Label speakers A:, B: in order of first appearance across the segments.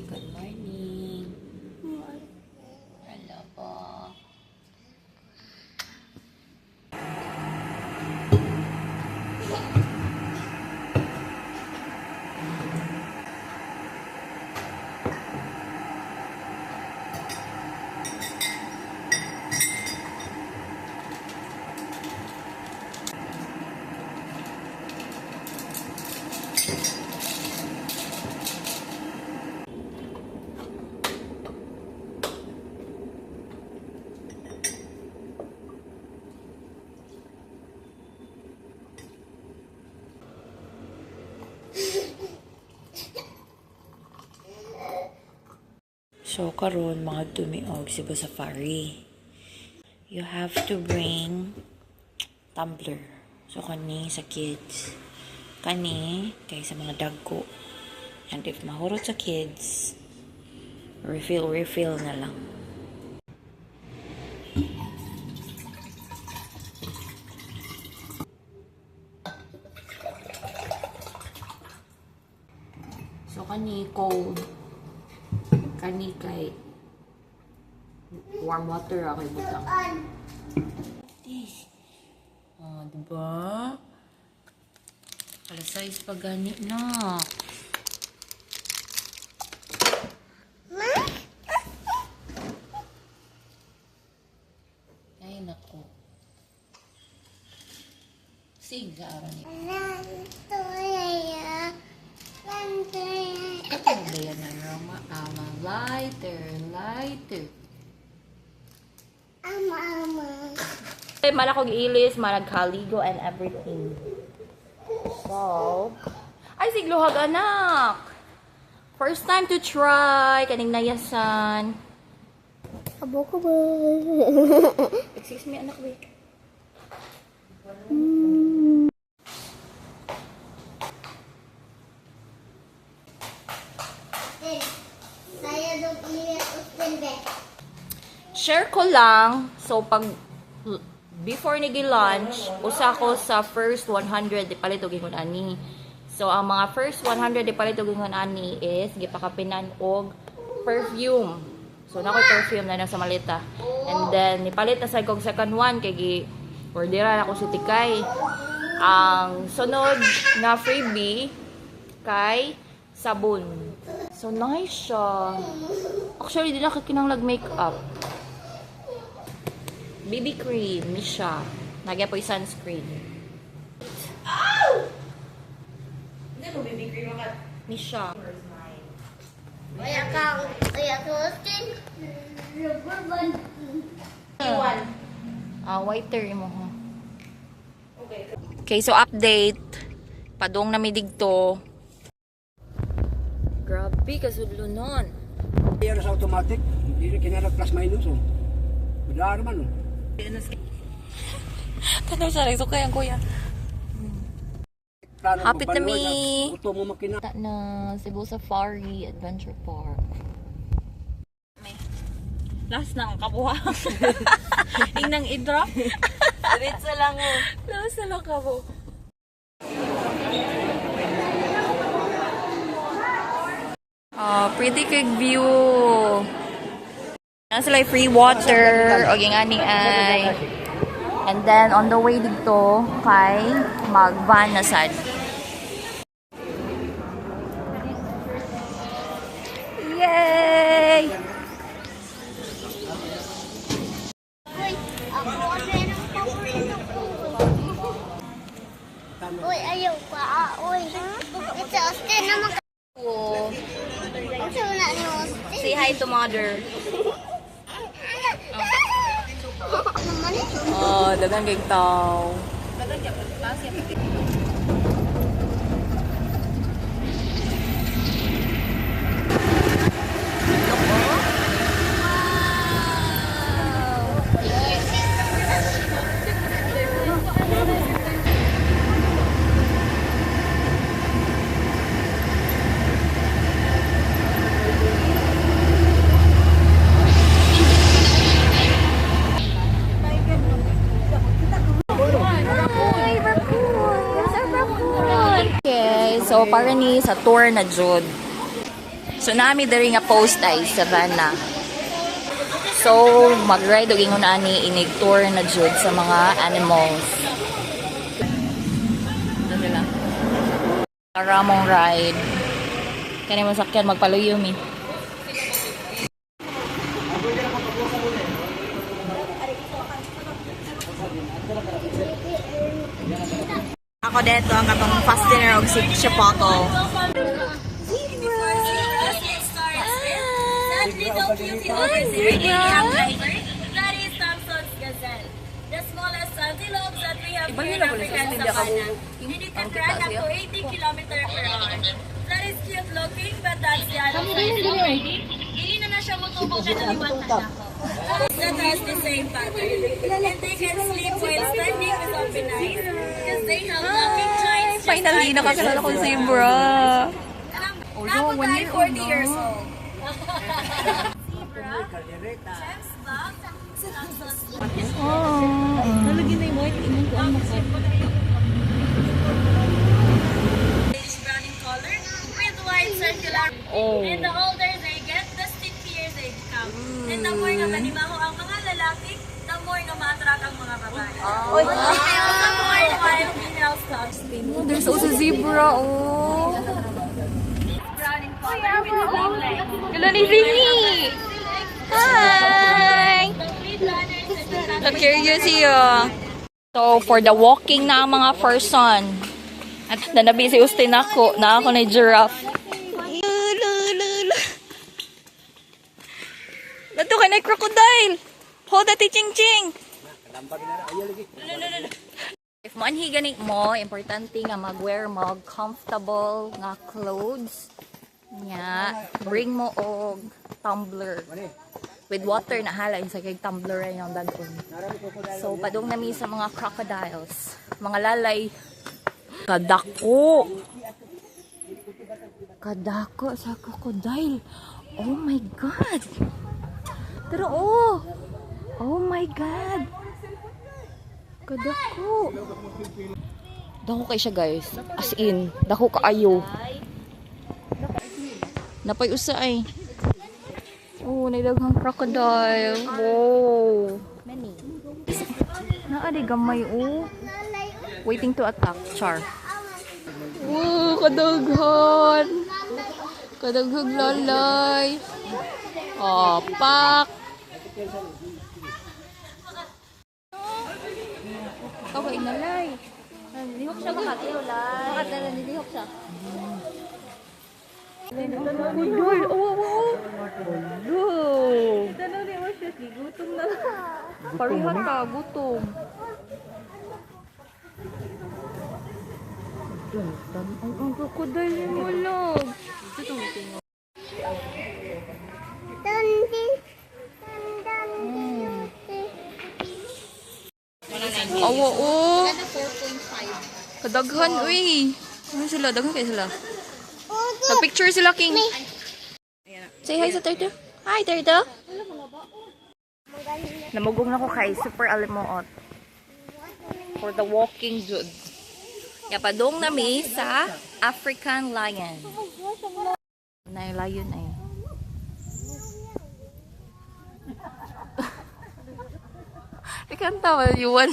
A: Good morning. Hello po. So karon mga tumiog Cebu Safari. You have to bring tumbler. So kani sa kids. Kani kay sa mga dagko. And if mahurot sa kids, refill na lang. So kani cold. Kani kay warm water ako ibutang. This. Oh, diba? Alas 6 pa gani na. Ay, naku. Sig sa araw niya. Ito na ba yan ang Roma? Lighter. Malakog ilis, malaghaligo and everything. So, ay sigluhag anak. First time to try kaning nayasan.
B: Abo ko ba?
A: Excuse me anak wait. Share ko lang. So, before nigi-lunch, usa ko sa first 100 ipalit og ingon ani. So, ang mga first 100 ipalit og ingon ani is gipakapinan og perfume. So, nakoy perfume na nasa malita. And then, ipalit na sa kong second one kay gi-orderan ako si Tikay. Ang sunod na freebie kay sabon. So, nice siya. Actually, di na kinanglag makeup. BB cream, Misha. Nagya po yung sunscreen.
C: Ow! Hindi mo BB cream ang
A: Misha.
B: Kaya ka, Austin. Rubber band.
C: iwan.
A: Whiter mo ha.
C: Okay.
A: Okay, so update. Padong na midigto. Grabe, kasudlo nun.
D: Yan sa automatic, hindi rin kinarap plus minus. Wala naman.
A: Tanong sa rin, so kaya kuya. Hapit na mi.
D: Ito mo makina.
A: Na Cebu Safari Adventure Park. Last na ang kabuha. Inang i-drop. Diretso lang mo. Last na lang kabo. Pretty big view. Nasa like free water. O yung ani ay. And then on the way dito kay mag-van na sad. Yay!
B: Uy, ayaw pa. Uy, it's Austin naman ka.
A: Oh,
B: Ito na ni Austin.
A: say hi to mother.
B: Naman ito.
A: Oh, dagang kay tao.
B: Raccoon.
A: Okay, so para ni sa tour na jud. So nami diri nga post ay Savannah. So mag-ride og ingon ani inig tour na jud sa mga animals. Dali lang. Ramong ride. Kani mo sakyan magpaluyom eh. Ako dito ang katong fast dinner og si Chipotle.
E: That is Thompson's gazelle, the smallest antelope that we have here in African savanna. And it can run up to 80 kilometers per hour. That is cute looking, but that's the other side already. Hindi na siya mutubog na naliwatan ako. That has the same pattern. And they can sleep while standing with open eyes because they have locking joints.
A: Finally, nakakilala ko si Bra.
E: Now tayo 40 years old. Zebra, James Bond, brown in color with white circular.
A: Oh.
E: And the older they get, the stinkier they become. And the more nga manimaho ang mga lalaki, the more nga ma-attract ang mga babae. Oh. The more wild female stocks.
A: There's also zebra, oh.
E: Brown in color with long legs.
A: Hello ni Zingy! Hi!
E: Complete runners and the
A: I'm curious siya. So, for the walking na ang mga person. At nanabi si Ustin ako, na ako na giraffe. Lato ka na crocodile! Hold that ching-ching! If manhi ganit mo, importante nga mag-wear mo comfortable nga clothes. Nya, bring mo og tumbler. With water na hala sa kay tumbler ay yung dagon. So padung nami sa mga crocodiles, mga lalay. Kadako. Kadako sa crocodile. Oh my god. Pero oh. Oh my god. Kadako. Dako kay siya guys. As in, dako kaayo. Napay usa ay. Oh, naidaghang crocodile. Wow. Many. Naadi gamay oh. Waiting to attack. Char. Wow, kadaghan. Kadaghang lalay. Oh, pak. Ako inalay. Nilihok siya makatiyo lay. Makatala nilihok siya. Kudol, oh. Tanaw ni mo siya, gutom na. Parihan ka, gutom. Ang krokodil ni mo log. Awa, oh. Kadaghan, uy. Ano sila? Daghan kayo sila? Nag-picture sila, King. Say hi sa turtle. Hi, turtle. Namugong na ko kay super alimuot. For the walking jud. Yapadong nami sa African lion. Na lion ay. Ikanta ba yun?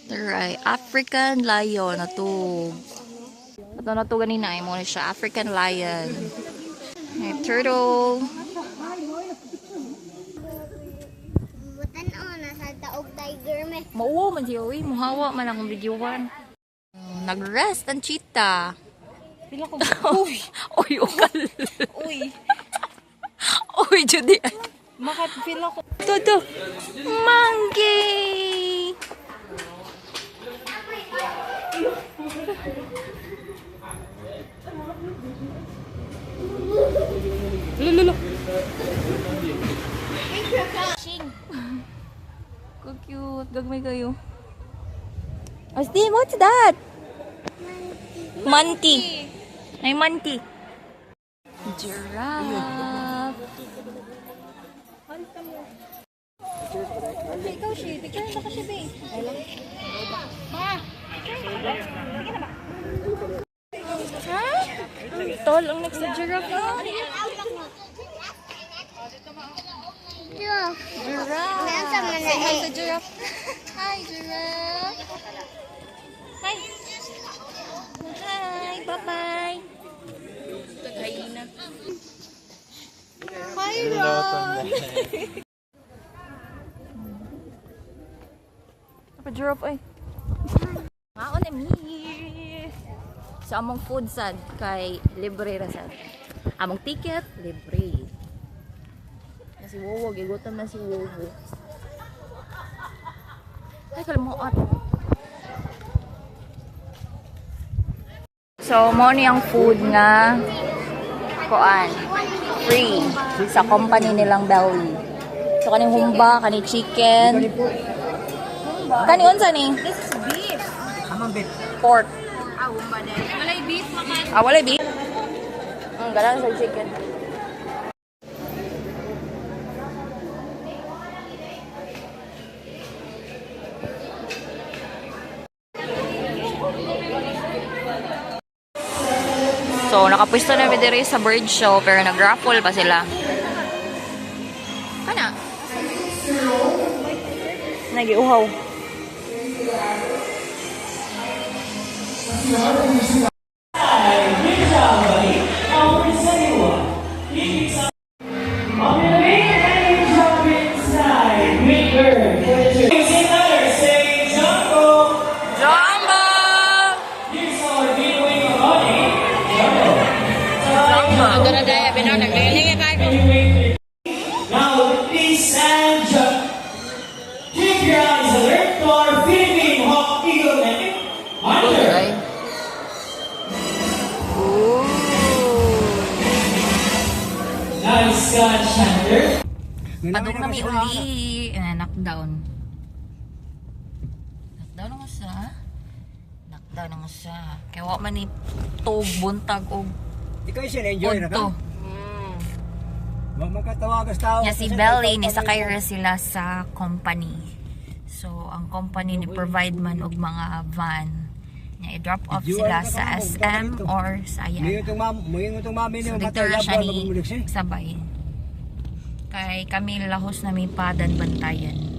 A: Alright, African lion na to. Ito na to ganina ay mo siya African lion. May turtle.
B: Butan nasa taog tiger me.
A: Mauwa man siya, uy. Muhawa man akong videohan. Nag-rest ang cheetah.
C: Pila ko.
A: Uy! Uy, ukal.
C: Uy,
A: Uy, Judy.
C: makapila ko.
A: Toto. Monkey!
C: Lululu.
A: Cute. Gagmay kayo. Astin, what's that? Manti. Ay, manti. Giraffe.
C: Ikaw siya, tignan na ka siya, babe.
A: To, tol, ang next sa giraffe na.
B: Giraffe.
A: Giraffe.
B: Nasa man na
A: Say hi
B: eh.
A: sa giraffe. Hi, giraffe. Hi. Hi, bye-bye. Kakaina. Hi, Ron. Apa giraffe ay? Maon em here. Sa among food sad kay libre ra sad. Among ticket libre. Si Wowo, gigutom na si Wowo. Ay, kalmuot. So, mo niyang food nga kuan free sa company nilang Belly. So, kaning humba, kaning chicken. Kani unsa ni?
C: This is beef.
D: Amang bit.
A: Pork.
C: Ah, humba din. Walay beef, makan.
A: Ah, wala beef. Galang sa chicken. So, nakapwesto na diri sa bird show pero nag-raffle pa sila. Kana? Nagiuhaw. Jumbo!
F: Now, ladies and gentlemen, keep your eyes alert for Philippine Hawk Eagle Netting Hunter.
A: Ay. Ooh.
F: Nice catch, Hunter.
A: Padung kami uli. Knockdown. Knockdown na nga siya. Knockdown na nga siya. Kaya wak man ni tog, buntag o
D: Ikaw siya na-enjoy na ka?
A: punto.
D: Magkatawagas tao.
A: Nya si Belly ni sakay ra sila sa company. So ang company ni provide man og mga van. Nya i-drop off sila sa SM or sa
D: Mayroon
A: Ayala.
D: itong mami niyo.
A: So dito ra siya ni sabay. Kay kami lahos na may padan bantayan.